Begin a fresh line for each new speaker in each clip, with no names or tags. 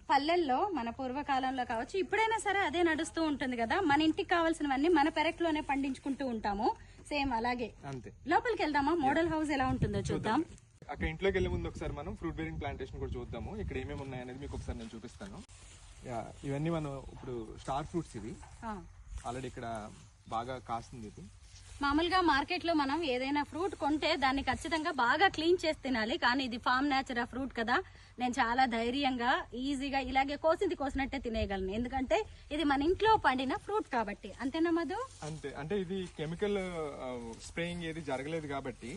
పల్లెల్లో మన పూర్వకాలంలో కావచ్చు, ఇప్పుడైనా సరే అదే నడుస్తూ ఉంటుంది కదా. మన ఇంటికి కావాల్సినవన్నీ మన పెరట్లోనే పండించుకుంటూ ఉంటాము. సేమ్ అలాగే
అంతే.
లోపలికి వెళ్దామా, మోడల్ హౌస్ ఎలా ఉంటుందో చూద్దాం.
అక్కడ ఇంట్లోకి వెళ్ళే ముందు ఒకసారి మనం ఫ్రూట్ బేరింగ్ ప్లాంటేషన్ కూడా చూద్దాము. ఇక్కడ ఏమేమి ఉన్నాయనేది మీకు ఒకసారి నేను చూపిస్తాను. ఇవన్నీ మనం ఇప్పుడు స్టార్ ఫ్రూట్స్ ఇవి ఆల్రెడీ ఇక్కడ బాగా కాస్తుంది. ఇది
మామూలుగా మార్కెట్ లో మనం ఏదైనా ఫ్రూట్ కొంటే దాన్ని ఖచ్చితంగా బాగా క్లీన్ చేసి తినాలి. కానీ ఇది ఫామ్ నేచర్ ఫ్రూట్ కదా, నేను చాలా ధైర్యంగా ఈజీగా ఇలాగే కోసినట్టే తినేయగలను. ఎందుకంటే ఇది మన ఇంట్లో పండిన ఫ్రూట్ కాబట్టి. అంతేనా మధు?
అంతే. అంటే ఇది కెమికల్ స్ప్రేయింగ్ ఏది జరగలేదు కాబట్టి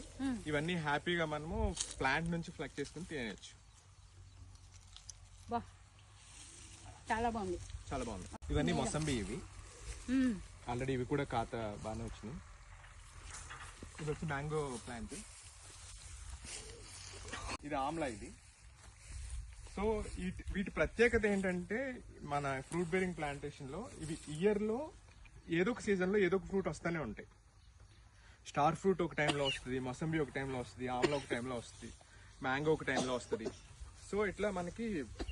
ఇవన్నీ హ్యాపీగా మనము ప్లాంట్ నుంచి ఫ్లక్ చేసుకుని తినేయచ్చు.
చాలా బాగుంది,
చాలా బాగుంది. ఇవన్నీ మొసంబి. ఇవి ఆల్రెడీ ఇవి కూడా కాత బాగానే వచ్చినాయి. ఇది వచ్చి మ్యాంగో ప్లాంట్. ఇది ఆమ్లా. ఇది సో వీటి ప్రత్యేకత ఏంటంటే మన ఫ్రూట్ బేరింగ్ ప్లాంటేషన్ లో ఇవి ఇయర్ లో ఏదో ఒక సీజన్ లో ఏదో ఒక ఫ్రూట్ వస్తూనే ఉంటాయి. స్టార్ ఫ్రూట్ ఒక టైంలో వస్తుంది, మొసంబి ఒక టైంలో వస్తుంది, ఆమ్లా ఒక టైంలో వస్తుంది, మ్యాంగో ఒక టైంలో వస్తుంది. సో ఇట్లా మనకి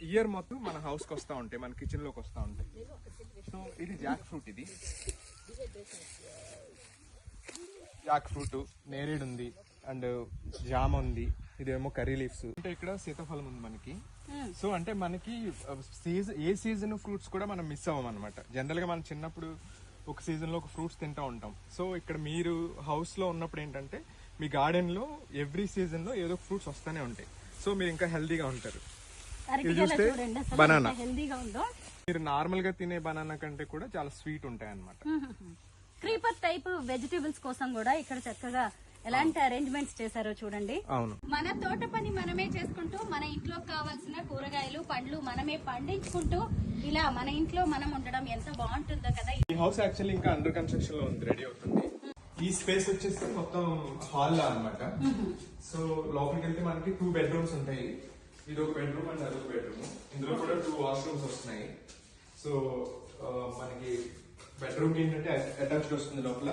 ఇయర్ మొత్తం మన హౌస్కి వస్తూ ఉంటాయి, మన కిచెన్లోకి వస్తూ ఉంటాయి. సో ఇది జాక్ ఫ్రూట్. ఇది జాక్ ఫ్రూట్, నేరేడు ఉంది, అండ్ జామ ఉంది, ఇదేమో కర్రీ లీవ్స్. అంటే ఇక్కడ సీతాఫలం ఉంది మనకి. సో అంటే మనకి ఏ సీజన్ ఫ్రూట్స్ కూడా మనం మిస్ అవ్వం అనమాట. జనరల్ గా మనం చిన్నప్పుడు ఒక సీజన్ లో ఒక ఫ్రూట్స్ తింటూ ఉంటాం. సో ఇక్కడ మీరు హౌస్ లో ఉన్నప్పుడు ఏంటంటే మీ గార్డెన్ లో ఎవ్రీ సీజన్ లో ఏదో ఫ్రూట్స్ వస్తూనే ఉంటాయి. సో మీరు ఇంకా హెల్దీగా ఉంటారు. ఇది చూస్తే బనానా. మీరు నార్మల్ గా తినే బనానా కంటే కూడా చాలా స్వీట్ ఉంటాయి అన్నమాట.
క్రీపర్ టైప్ వెజిటేబుల్స్ కోసం కూడా ఇక్కడ చక్కగా ఎలాంటి అరేంజ్మెంట్స్ చేశారో చూడండి.
అవును.
మన తోట పని మనమే చేసుకుంటూ మన ఇంట్లో కావాల్సిన కూరగాయలు పండ్లు మనమే పండించుకుంటూ ఇలా మన ఇంట్లో మనం ఉండడం ఎంత బాగుంటుందో కదా.
ఈ హౌస్ యాక్చువల్లీ ఇంకా అండర్ కన్స్ట్రక్షన్ లో ఉంది, రెడీ అవుతుంది. ఈ స్పేస్ వచ్చేసి మొత్తం హాల్ లా అనమాట. సో లోపలికి వెళ్తే మనకి 2 బెడ్రూమ్స్ ఉంటాయి. ఇది ఒక బెడ్రూమ్ అండ్ అదొక బెడ్రూమ్. ఇందులో కూడా 2 వాష్రూమ్స్ వస్తున్నాయి. సో మనకి బెడ్రూమ్ ఏంటంటే అటాచ్డ్ వస్తుంది లోపల.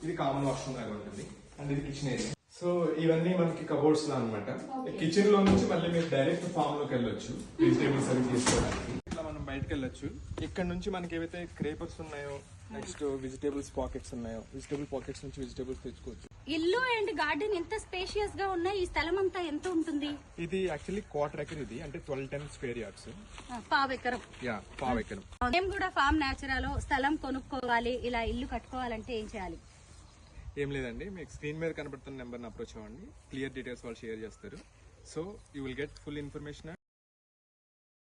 ఇది కామన్ వాష్రూమ్ లాగా ఉంటుంది. అండ్ ఇది కిచెన్ ఏరియా. సో ఇవన్నీ మనకి కబోర్డ్స్ లా అనమాట. కిచెన్ లో నుంచి మళ్ళీ మీరు డైరెక్ట్ ఫామ్ లోకి వెళ్ళొచ్చు వెజిటేబుల్స్ అవి తీసుకోవడానికి. ఇట్లా మనం బయటకు వెళ్ళొచ్చు. ఇక్కడ నుంచి మనకి ఏవైతే క్రేపర్స్ ఉన్నాయో, నెక్స్ట్ వెజిటేబుల్స్ పాకెట్స్ ఉన్నాయో, వెజిటేబుల్ పాకెట్స్ నుంచి వెజిటేబుల్స్ తెచ్చుకోవచ్చు.
ఇల్లు అండ్ గార్డెన్ ఎంత స్పేషియస్ గా ఉన్నాయి. ఈ స్థలం అంతా ఎంత ఉంటుంది?
ఇది యాక్చువల్లీ 1/4 ఎకర్. ఇది అంటే 12 స్క్వేర్ యార్డ్స్.
పావెకరం.
పావెకరం.
మేము కూడా ఫామ్ నేచురల్ స్థలం కొనుక్కోవాలి, ఇలా ఇల్లు కట్టుకోవాలంటే ఏం చేయాలి?
ఏం లేదండి, మీకు స్క్రీన్ మీద కనబడుతున్న నెంబర్ని అప్రోచ్ అవ్వండి. క్లియర్ డీటెయిల్స్ వాళ్ళు షేర్ చేస్తారు. So you will get full information.